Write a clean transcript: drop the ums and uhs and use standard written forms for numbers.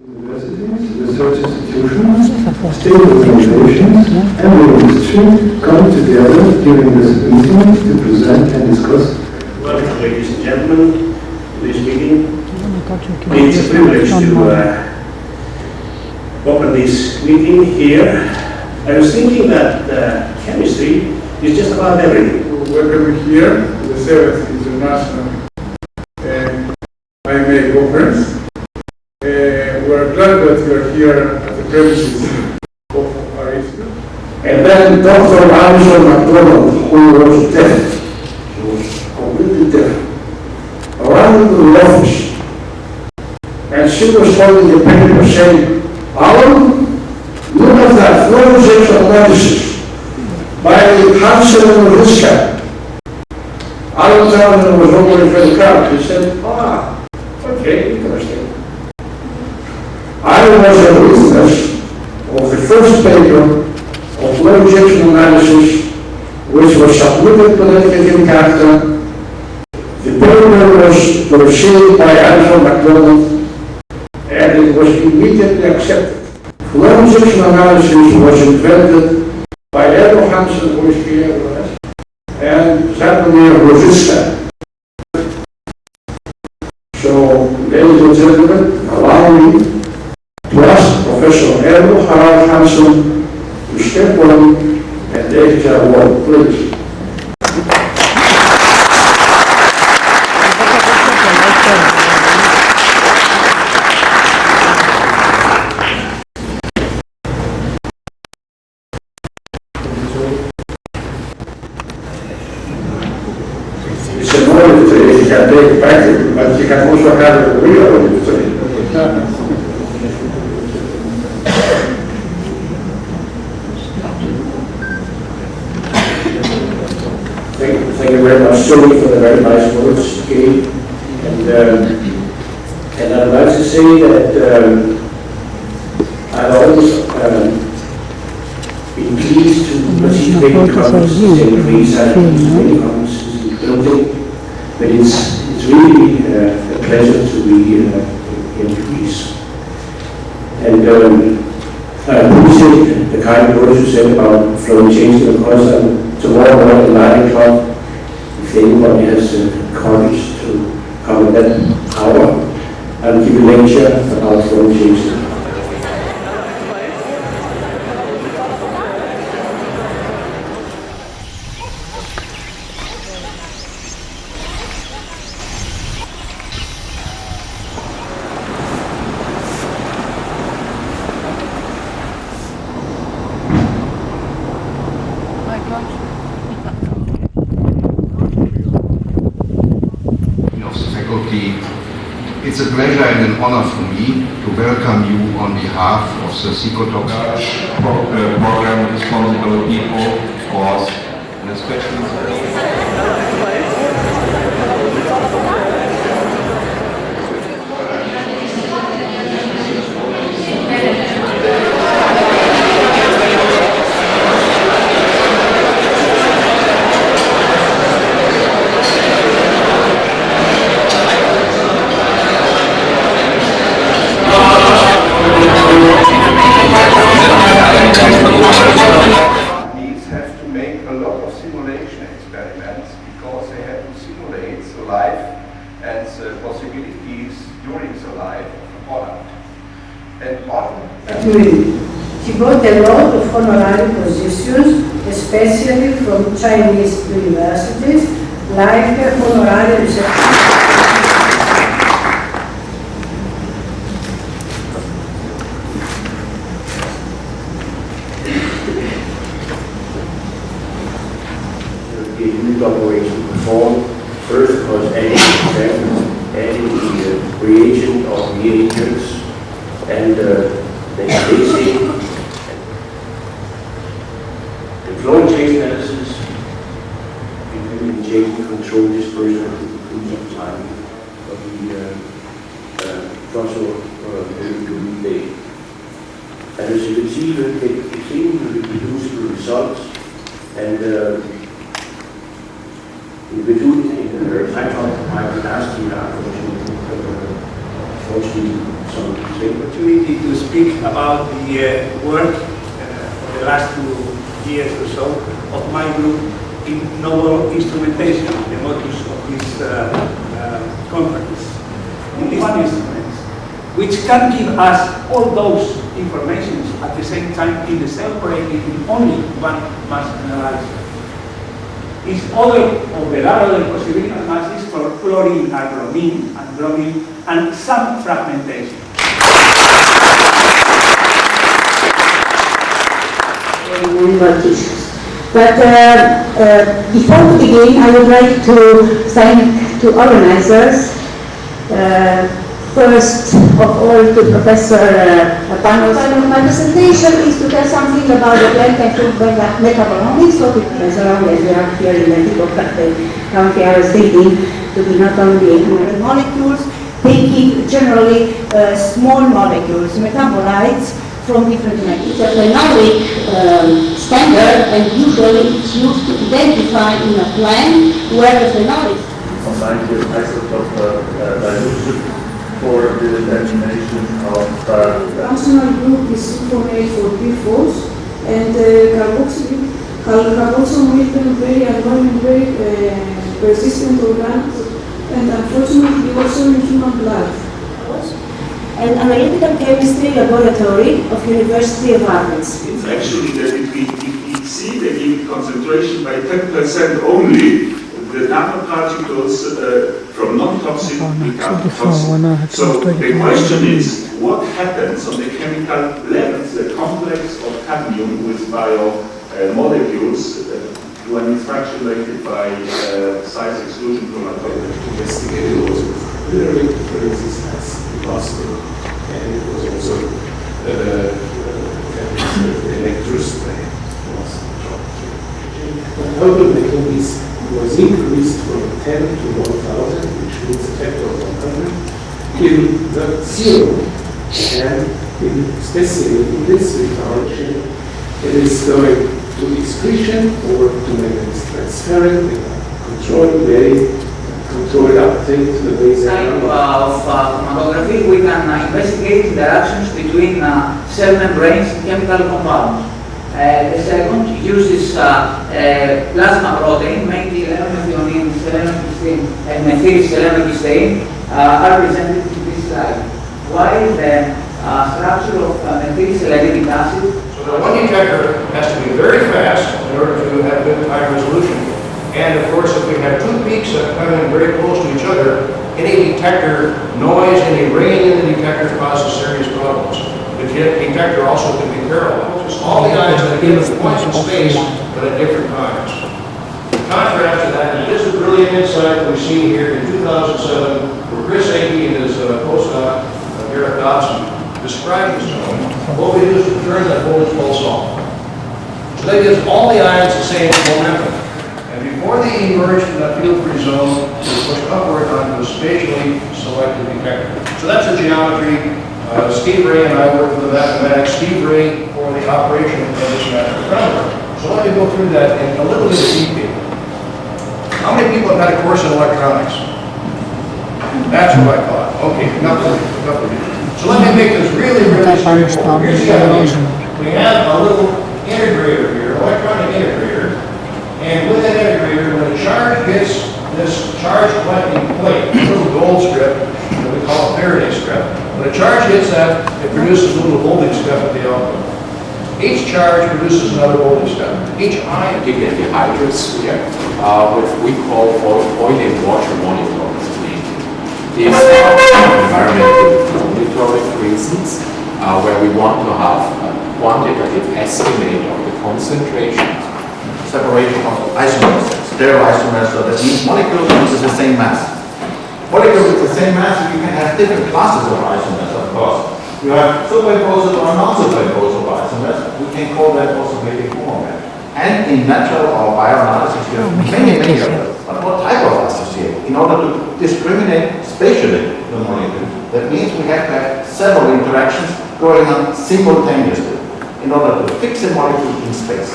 Universities, research institutions, state organizations, and the industry come together during this meeting to present and discuss. Welcome, ladies and gentlemen, to this meeting. It's a privilege to open this meeting here. I was thinking that chemistry is just about everything. Welcome here to the 7th International IMA conference. We're glad that you are here at the premises of our institute. And then Dr. Alison McDonald, who was deaf, she was completely deaf, ran into the office, and she was holding the paper saying, "Alan, look at that flow section analysis by Hansen and Riska." Alan Townsend was over in the crowd. He said, okay, interesting. I was a witness of the first paper of flow injection analysis, which was submitted to the academic character. The paper was received by Alison McDonald, and it was immediately accepted. Flow injection analysis was invented by Edo Hansen, who is here with us, and Vladimir Roziska. So, ladies and gentlemen, allow me to ask Professor Edo Harald Hansen to step on and take his award, please. It's an honor to say he can take it back, but he can also have a real honor to say. Thank you very much, Tony, for the very nice words you gave. And I'd like to say that I've always been pleased to participate in conferences in Greece and many conferences in building, but it's really a pleasure to be in Greece. And I appreciate the kind words you said about flow changing. Of course, tomorrow morning at 9 o'clock, if anybody has the courage to come at that hour, I'll give a lecture about flow changing. It's a pleasure and an honor for me to welcome you on behalf of the Psychotox program responsible people, of course, and especially He got a lot of honorary positions, especially from Chinese universities, like honorary research. The unit operation performed first was adding the reagent of reagents and the basic the flow change analysis including injection control dispersion and inclusion of time of the fossil day. And as you can see, we get extremely reproducible results, and we do it in a very tight capacity, unfortunately opportunity to speak about the work for the last 2 years or so of my group in novel instrumentation, the motus of this conference. Only one instrument, which can give us all those information at the same time in the same operating in only one mass analyzer. There are other possibilities masses for chlorine and bromine and some fragmentation. But before we begin, I would like to thank the organizers. First of all, to Professor Panos. My presentation is to tell something about the plant and food metabolomics, what it is around as we are here in the tip of the county I was thinking to be not only molecules, thinking generally small molecules, metabolites from different metals. It's a phenolic standard, and usually it's used to identify in a plant where the phenolics combined with isotope dilution for the determination of functional group is formate for PFOS, and carboxyl very annoying and very persistent organs, and unfortunately also in human blood. An analytical chemistry laboratory of University of Athens. It's actually that if we exceed the concentration by 10% only, the nanoparticles from non-toxic become toxic. So the question is, what happens on the chemical levels, the complex of cadmium with biomolecules when it's fractionated by size exclusion chromatography? Investigated was very resistance possible, and it was also electricity was dropped. Total mechanism was increased from 10 to 1,000, which means a factor of 100, till not 0. And especially in this retardation, it is going to excretion or to manganese transferring in a controlled way, controlled uptake to the base type of chromatography, we can investigate interactions between cell membranes and chemical compounds. The second uses plasma protein, mainly methionine, selenocysteine, and methylselenocysteine are presented in this slide. While the structure of methylselenic acid. So the one detector has to be very fast in order to have good high resolution. And of course, if we have two peaks that come in very close to each other, any detector noise, any ring in the detector causes serious problems. The detector also can be parallel. All the ions that give us points in space, but at different times. In contrast to that, and this is a brilliant insight that we've seen here in 2007, where Chris Akey and his postdoc, Garrett Dobson, described this phenomenon. What we do is we turn that voltage pulse on. So that gives all the ions the same momentum. And before they emerge from that field-free zone, they're pushed upward onto a spatially selected detector. So that's the geometry. Steve Ray and I work for the mathematics. Steve Ray for the operation of this mathematical So let me go through that in a little bit of detail. How many people have had a course in electronics? That's what I thought. Okay, a couple of you. So let me make this really straightforward. Here's the idea. We have a little integrator here, electronic integrator, and with that integrator, when a charge hits this charge collecting plate, a little gold strip that we call a Faraday strip, when a charge hits that, it produces a little voltage step at the output. Each charge produces another voltage step. Each ion. You get the hydrosphere, which we call oil and water monitoring. These are environmental monitoring reasons, where we want to have a quantitative estimate of the concentration. Separation of isomers, stereo isomers, so that each molecule uses the same mass. Molecules with the same mass, you can have different classes of isomers, of course. You have superimposable or non-superimposable isomers. We can call that also maybe format. And in natural or bioanalysis, you have many of them. But what type of associate? In order to discriminate spatially the molecule, that means we have to have several interactions going on simultaneously in order to fix a molecule in space.